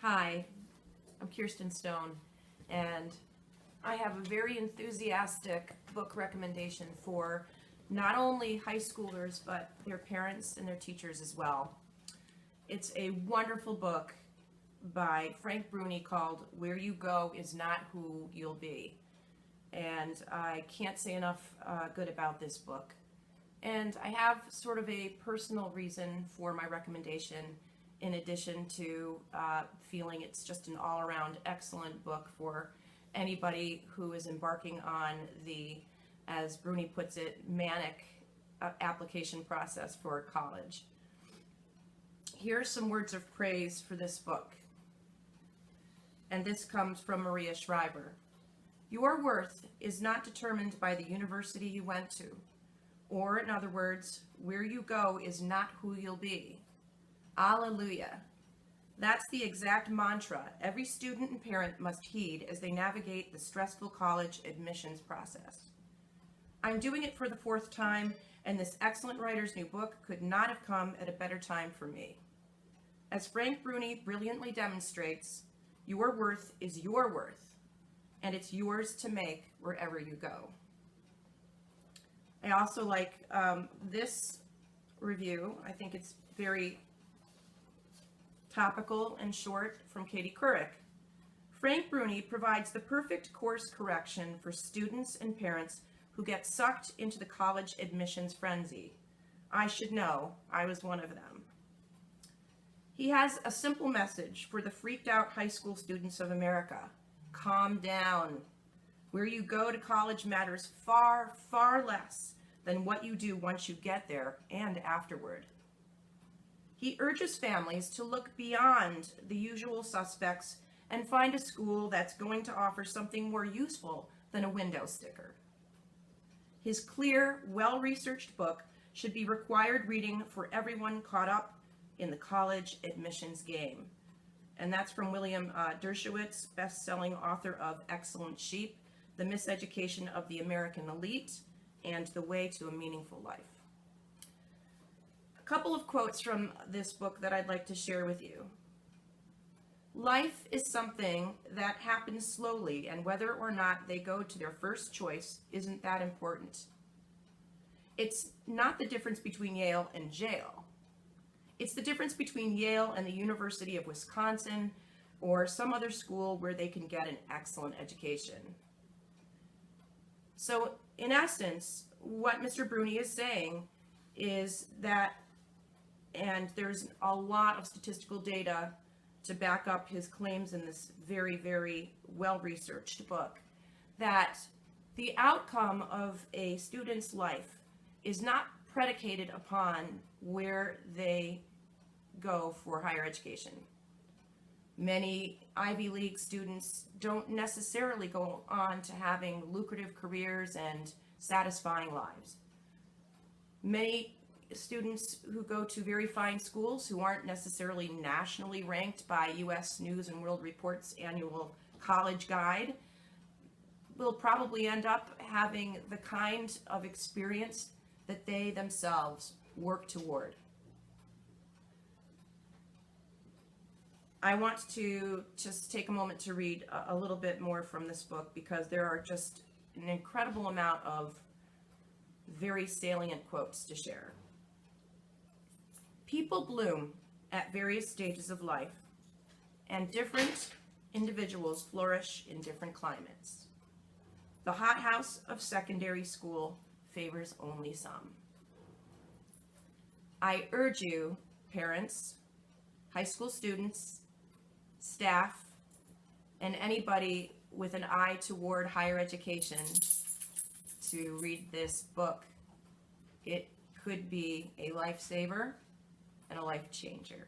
Hi, I'm Kirsten Stone, and I have a very enthusiastic book recommendation for not only high schoolers, but their parents and their teachers as well. It's a wonderful book by Frank Bruni called Where You Go Is Not Who You'll Be. And I can't say enough good about this book. And I have sort of a personal reason for my recommendation, in addition to feeling it's just an all-around excellent book for anybody who is embarking on the, as Bruni puts it, manic application process for college. Here are some words of praise for this book. And this comes from Maria Shriver. Your worth is not determined by the university you went to, or in other words, where you go is not who you'll be. Alleluia. That's the exact mantra every student and parent must heed as they navigate the stressful college admissions process. I'm doing it for the fourth time, and this excellent writer's new book could not have come at a better time for me. As Frank Bruni brilliantly demonstrates, your worth is your worth, and it's yours to make wherever you go. I also like this review. I think it's very topical and short, from Katie Couric. Frank Bruni provides the perfect course correction for students and parents who get sucked into the college admissions frenzy. I should know, I was one of them. He has a simple message for the freaked out high school students of America. Calm down. Where you go to college matters far, far less than what you do once you get there and afterward. He urges families to look beyond the usual suspects and find a school that's going to offer something more useful than a window sticker. His clear, well-researched book should be required reading for everyone caught up in the college admissions game. And that's from William Dershowitz, best-selling author of Excellent Sheep, The Miseducation of the American Elite, and The Way to a Meaningful Life. A couple of quotes from this book that I'd like to share with you. Life is something that happens slowly, and whether or not they go to their first choice isn't that important. It's not the difference between Yale and jail. It's the difference between Yale and the University of Wisconsin or some other school where they can get an excellent education. So in essence, what Mr. Bruni is saying is that, and there's a lot of statistical data to back up his claims in this very, very well-researched book, that the outcome of a student's life is not predicated upon where they go for higher education. Many Ivy League students don't necessarily go on to having lucrative careers and satisfying lives. Many students who go to very fine schools who aren't necessarily nationally ranked by U.S. News and World Report's annual college guide will probably end up having the kind of experience that they themselves work toward. I want to just take a moment to read a little bit more from this book, because there are just an incredible amount of very salient quotes to share. People bloom at various stages of life, and different individuals flourish in different climates. The hothouse of secondary school favors only some. I urge you, parents, high school students, staff, and anybody with an eye toward higher education to read this book. It could be a lifesaver and a life changer.